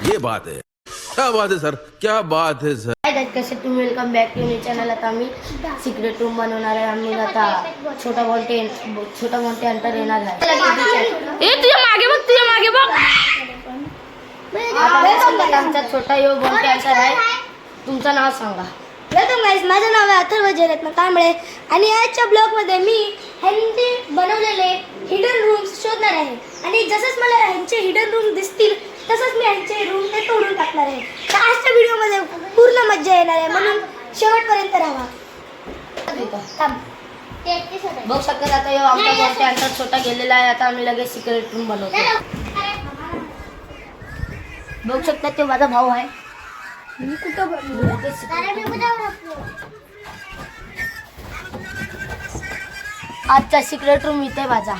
ये बात है, क्या बात है सर, क्या बात है सर. कसे तुम्ही वेलकम बॅक टू मी चॅनल. आता आम्ही सिक्रेट रूम बनवणार आहे. आम्ही आता छोटा मोठे अंतर येणार आहे. तुझ्या मागे बघ आता आमचा छोटा यो मोठे अंतर आहे. तुमचं नाव सांगा. वेलकम गाईज, माझं नाव आहे अथर्व जयरत्न कांबळे आणि आजच्या ब्लॉगमध्ये मी ह्यांनी बनवलेले हिडन रूम्स शोधणार आहे. आणि जसंच मला ह्यांचे हिडन रूम दिसतील तसंच मी ह्यांचे रूम ते तोडून टाकणार आहे. तर आजच्या व्हिडिओमध्ये पूर्ण मज्जा येणार आहे, म्हणून शेवटपर्यंत राहा. बघू शकतात आता यो आमचा मोठे अंतर छोटा गेलेला आहे. आता आम्ही लगेच सिक्रेट रूम बनवतो. बघू शकतात तो माझा भाऊ आहे. मी कुठं आजचा सिक्रेट रूम इथे माझा.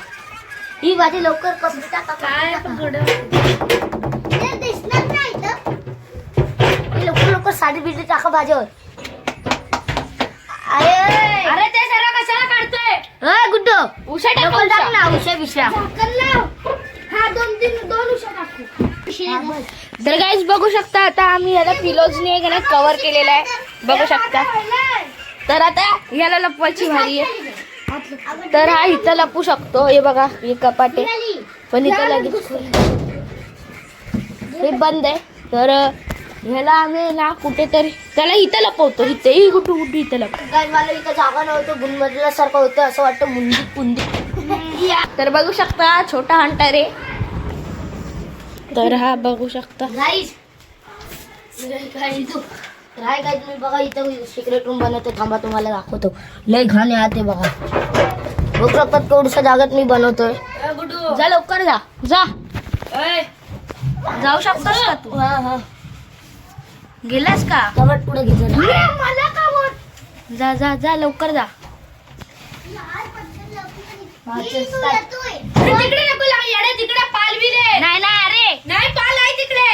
ही माझी लवकर कंप्लीट लवकर साडी बिडी टाका माझ्यावर. अरे ते सर कशाला काढतोय गुड्डो उषा टाक ना. उषा हा दोन उशा टाकू. तर गाईज बघू शकता आता आम्ही याला पिलोजने कव्हर केलेला आहे. बघू शकता. तर आता याला लपवायची भारी आहे. तर हा इथं लपू शकतो. हे बघा हे कपाट आहे, पण इथं लगेच हे बंद आहे. तर ह्याला आम्ही ना कुठेतरी त्याला इथं लपवतो. इथे कुठे इथं लपवतो. काय मला इथं जागा नव्हतं, गुणमजल्यासारखं होतं. असं वाटतं मुंदी पुंदी. तर बघू शकता छोटा हंटर आहे. तर हा बघू शकता. गाईज तुम्ही बघा इथं सिक्रेट रूम बनवतो. थांबा तुम्हाला दाखवतो. लय घाण आहे ते बघा. बघू शकतात केवढ्याशा जागेत मी बनवतोय. जा लवकर जा जाऊ शकतोस का तू? हा गेलास का? कबट पुढे घेतो. जा जा जा लवकर जा. तिकडे नको लावू येडे. तिकडे पाल बी रे. नाही नाही अरे नाही पाल आहे तिकडे.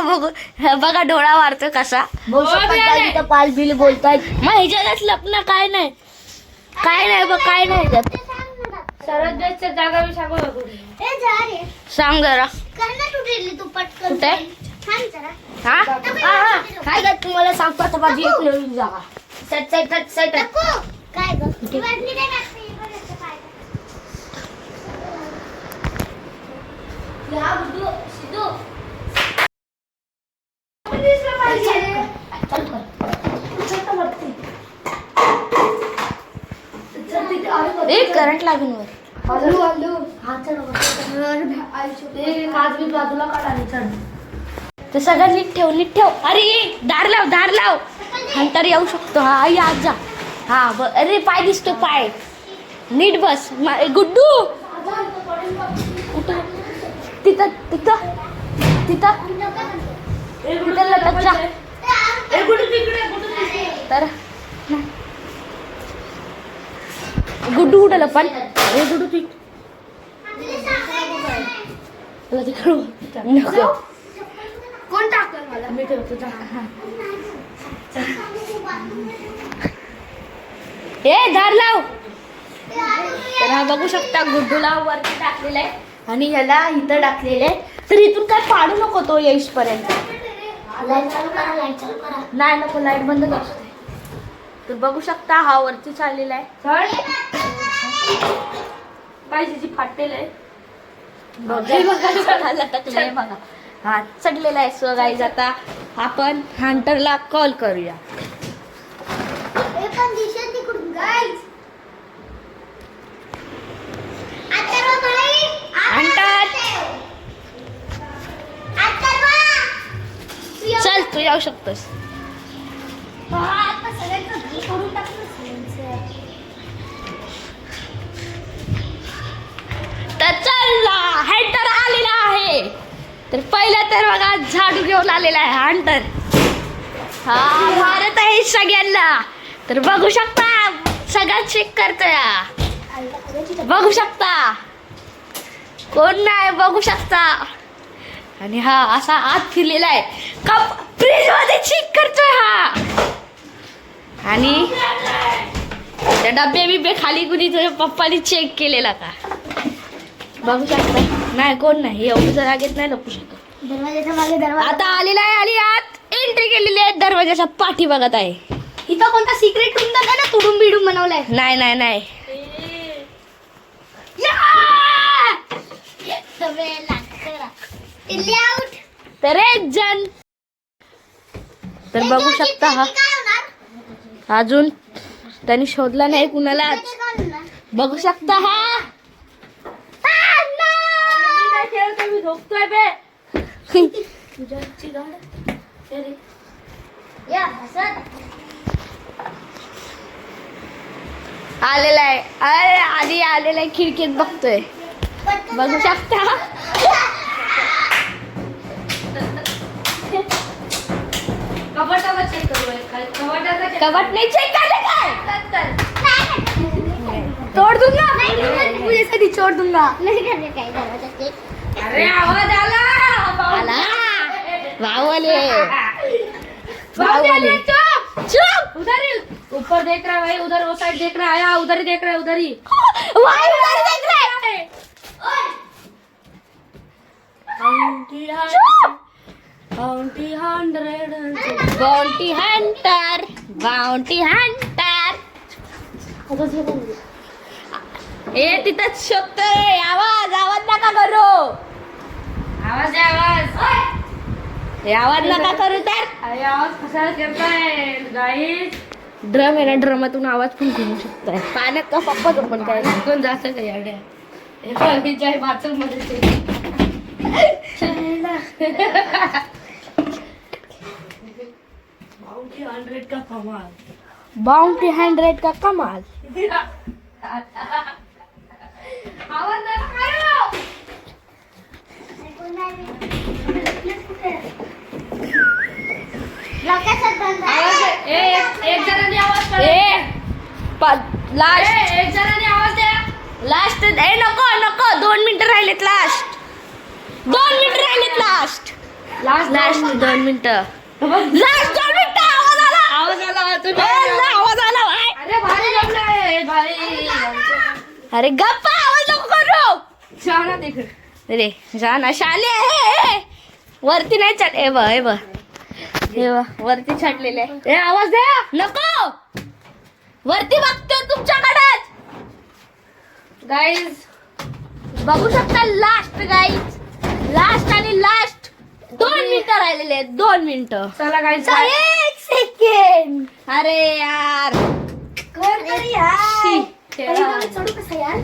बघू बघा डोळा मारतो कसा. बघू शकतात इथं पाल बिल बोलतायत. मग ह्याच्यात लपणं काय नाही बघ काय नाही ह्याच्यात. सरळ जागा मी सांगू नको. सांग जरा तू पटकन कुठे हा काय काय तुम्हाला सांगतो आता माझी एक नवीन जागा. सेट काय करंट लागून वर. तर सगळं नीट ठेव. अरे दार लाव. हंटर येऊ शकतो. हा आई आज जा. हा अरे पाय दिसतो पाय. नीट बस गुड्डू. तिथं लटक जा. तर गुड्डू कुठं लपन. गुड्डू नको. कोण टाकलं मला? मी ठेवतो. ए धार लाव. तर हा बघू शकता गुड्डूला वरती टाकलेला आहे आणि ह्याला इथं टाकलेलं आहे. तर इथून काय पाडू नको तो येईपर्यंत. नाही नको लाईट बंद असते. तर बघू शकता हा वरती चाललेला आहे. पाहिजे फाटलेलं आहे. बघा हा चढलेला आहे. सो गाईज आता आपण हंटरला कॉल करूया. चल तू येऊ शकतोस. तर चल हंटर आलेला आहे. तर पहिला तर बघा झाडू घेऊन आलेला आहे हंटर. हा मारत आहे सगळ्यांना. तर बघू शकता सगळ्यात चेक करतोय. बघू शकता कोण नाही. बघू शकता. आणि हा असा आत फिरलेला आहे. कप फ्रीज मध्ये चेक करतोय हा. आणि त्या डब्बे बिब्बे खाली कुणी तुझ्या पप्पानी चेक केलेला का. बघू शकता. नाही कोण नाही. एवढं जागेत नाही लपू शकत. दरवाजाच्या मागे दरवाजा. आता आलेला आहे आणि आत एंट्री केलेली आहे, दरवाजाच्या पाठी बघत आहे. इथं कोणता सिक्रेट रूम तर ना तुडून बिडून बनवलाय. नाही नाही नाही. तर एक जण तर बघू शकता हा अजून त्यांनी शोधला नाही कुणालाच. बघू शकता हा मी झोपतोय बे. आलेला आहे आधी आलेला आहे, खिडकीत बघतोय. बघू शकता कबट नाही चेक झाले काय तोड दूंगा तुझ्यासाठी छोड दूंगा. अरे आवाज आला बावले बावले. चुप उधर ही ऊपर देख रहा है, उधर वो साइड देख रहा है, उधर ही देख रहा है, उधर ही वहां उधर देख रहा है. Bounty hunter bounty hunter. ए तिथंच शोधतोय. आवाज आवाज नका करू. आवाज आवाज नका करू. तर आवाज कसा करताय गाईस. ड्रम आहे ना, ड्रमातून आवाज पण करू शकताय. पाण्यात का पप्पा तो पण काय कोण जास्त काय आयडिया बाथरूम मध्ये बाउंटी 100 का कमाल. बाउंटी 100 का कमाल. आवाज नका करू. एक जणांनी आवाज लास्ट एक जणांनी आवाज द्या. लास्ट नको नको 2 मिनिटं राहिलेत. लास्ट 2 मिनिटं राहिलेत. लास्ट 2 मिनिटं. लास्ट 2 मिनिटं. आवाज आला अरे भारी जमलाय भारी. अरे गप्पा आवाज नको करू. जाना देख रे जाना शाले वरती नाही चढ. ए बा वरती चढलेले आहे. ए आवाज द्या नको. वरती बघतोय तुमच्याकडेच. गाईज बघू शकता. लास्ट गाईज लास्ट आणि लास्ट 2 मिनिटं राहिलेले आहेत. 2 मिनिटं. चला गाईज 1 सेकंड. अरे यार चढू कसं यार.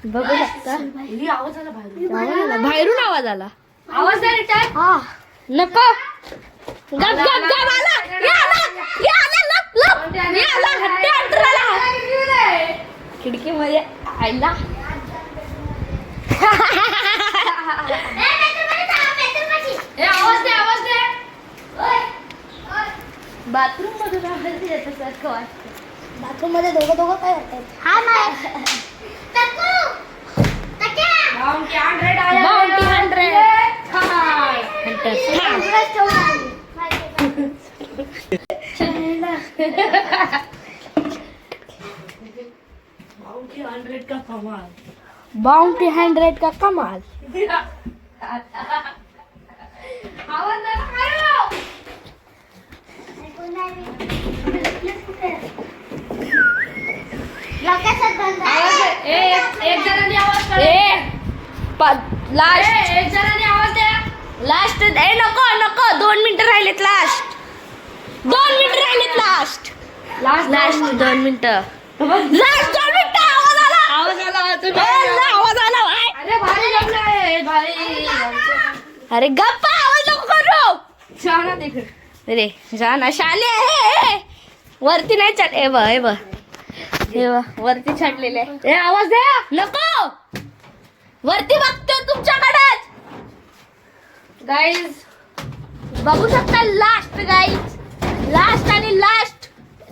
बघू शकता. बाहेरून आवाज आला. आवाज द्या रिटर्न. हा नको. गप गप गप आला. हट्टे अंतराला खिडकीमध्ये आयला. आवाज दे. बाथरूम मधून आवाज येतो वाटतं. बाथरूम मध्ये दोघं काय करतायत. हा नाही बाउंटी 100 आया. बाउंटी 100 का कमाल. बाउंटी 100 का कमाल. आवाज नका करू. एक जणांनी आवाज लास्ट एक जणांनी आवाज द्या. लास्ट नको 2 मिनिटं राहिलेत. लास्ट 2 मिनिटं राहिलेत. लास्ट 2 मिनिटं. लास्ट 2 मिनिटं. आवाज आला अरे भारी जमलाय भारी. अरे गप्पा आवाज नको करू. जाना देख रे जाना शाले वरती नाही चढ. ए बा वरती चढलेले आहे. ए आवाज द्या नको. वरती बघतोय तुमच्याकडेच. गाईज बघू शकता. लास्ट गाईज लास्ट आणि लास्ट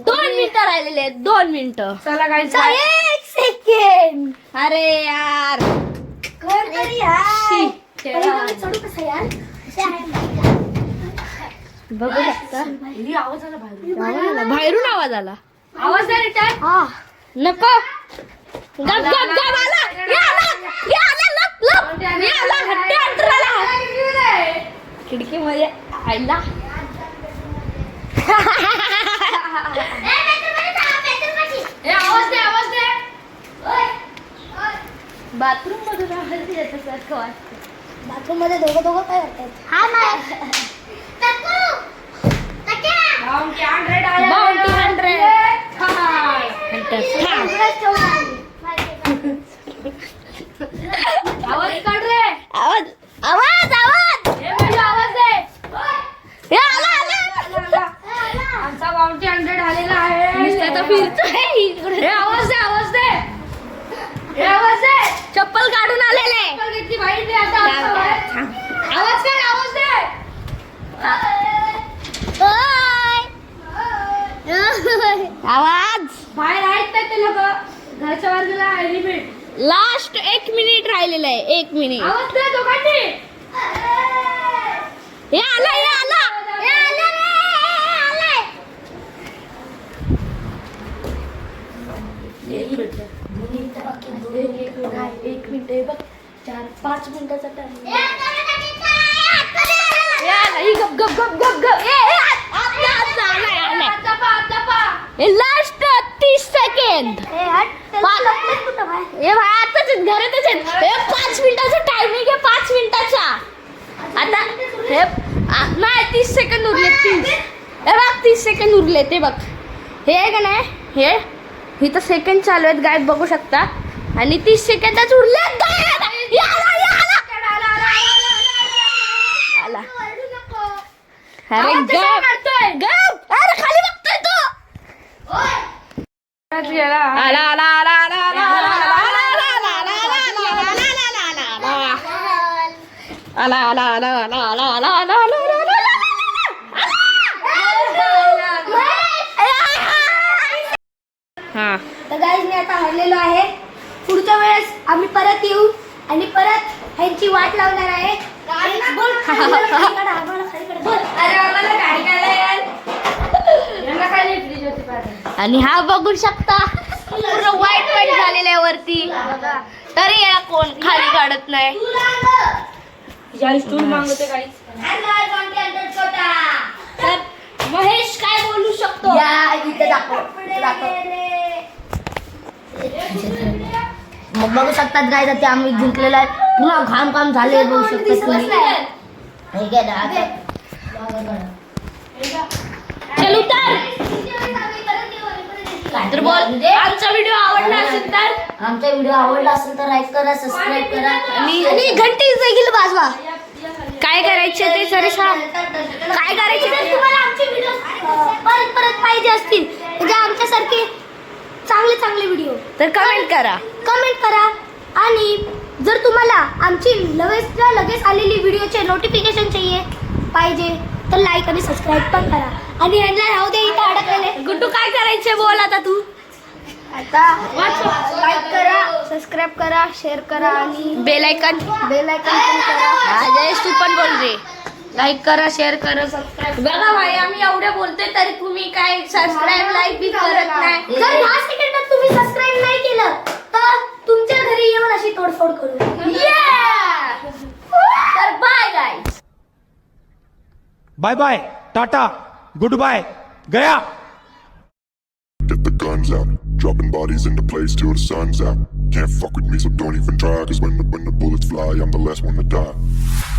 2 मिनिटं राहिलेले आहेत. 2 मिनिटं. चला गाईज 1 सेकंड. अरे यार चढू कसं यार. बघू शकता. आवाज आला बाहेरून आवाज आला. आवाज द्या रिटर्न. हा नको. गप गप गप आला. खिडकीमध्ये आयला आवाज दे बाथरूम मधून आवाज येण्यासारखं वाटतं बाथरूम मध्ये दोघं काय करतात हा बाउंटी 100 आवाज काढ रे आवाज दे हे आला आमचा बाउंटी 100 आलेला आहे नुसतं तर फिरतोय हे आवाज दे चप्पल काढून आलेले आवाज दे आवाज बाहेर आहेत ना ते लोक घरच्या बाजूला लिमिट लास्ट 1 मिनिट राहिलेलं आहे 1 मिनिट आवाज दे दोघांनी हे आला एक मिनिट बघ 4-5 मिनिटाचा टाइम लास्ट 30 सेकंड हे भाई आताच घरातच आहेत 5 मिनिटाचा टायमिंग आहे 5 मिनिटाचा आता हे नाही 30 सेकंड उरले 30 हे बघ 30 सेकंड उरले ते बघ हे आहे का नाही हे इथं सेकंड चालू आहेत गायब बघू शकता आणि 30 सेकंदच उरले अरे गप अरे खाली बघतोय तो तर गाईज मी आता हरलेलो आहे पुढच्या वेळेस आम्ही परत येऊ आणि परत ह्यांची वाट लावणार आहे बोल आणि हा बघू शकता पूर्ण वाईट झालेल्या वरती तरी याला कोण खाली काढत नाही तर महेश काय बोलू शकतो मग बघू शकतात काय ते आम्ही जिंकलेलं आहे पुन्हा घाम झाले बघू शकतात तुम्ही ठीक आहे आता चल उतर तर बोल आमचा व्हिडिओ आवडला असेल तर लाईक करा सबस्क्राईब करा आणि घंटी देखील वाजवा काय करायचं ते सर सांग काय करायचं जर तुम्हाला आमचे व्हिडिओ परत पाहिजे असतील म्हणजे आमच्यासारखे चांगले व्हिडिओ तर कमेंट करा आणि जर तुम्हाला आमची लगेच आलेली व्हिडिओचे नोटिफिकेशन पाहिजे तर लाईक आणि सबस्क्राईब पण करा आणि यांना राहू दे इथं अडकलेले गुड्डू काय करायचे बोल आता तू आता लाईक करा सबस्क्राईब करा शेअर करा आणि बेल आयकॉन पण करा जयेश तू पण बोल रे लाईक करा शेअर करा सबस्क्राईब बघा भाई आम्ही एवढे बोलतोय तरी तुम्ही काय सबस्क्राईब लाईक बी करत नाही जर 10 सेकंदात तुम्ही सबस्क्राईब नाही केलं तर तुमच्या घरी येऊन अशी तोडफोड करू तर bye guys bye bye tata good bye गया Get the guns out, dropping bodies into place till the sun's out. Can't fuck with me, so don't even try. Cause when the bullets fly, I'm the last one to die.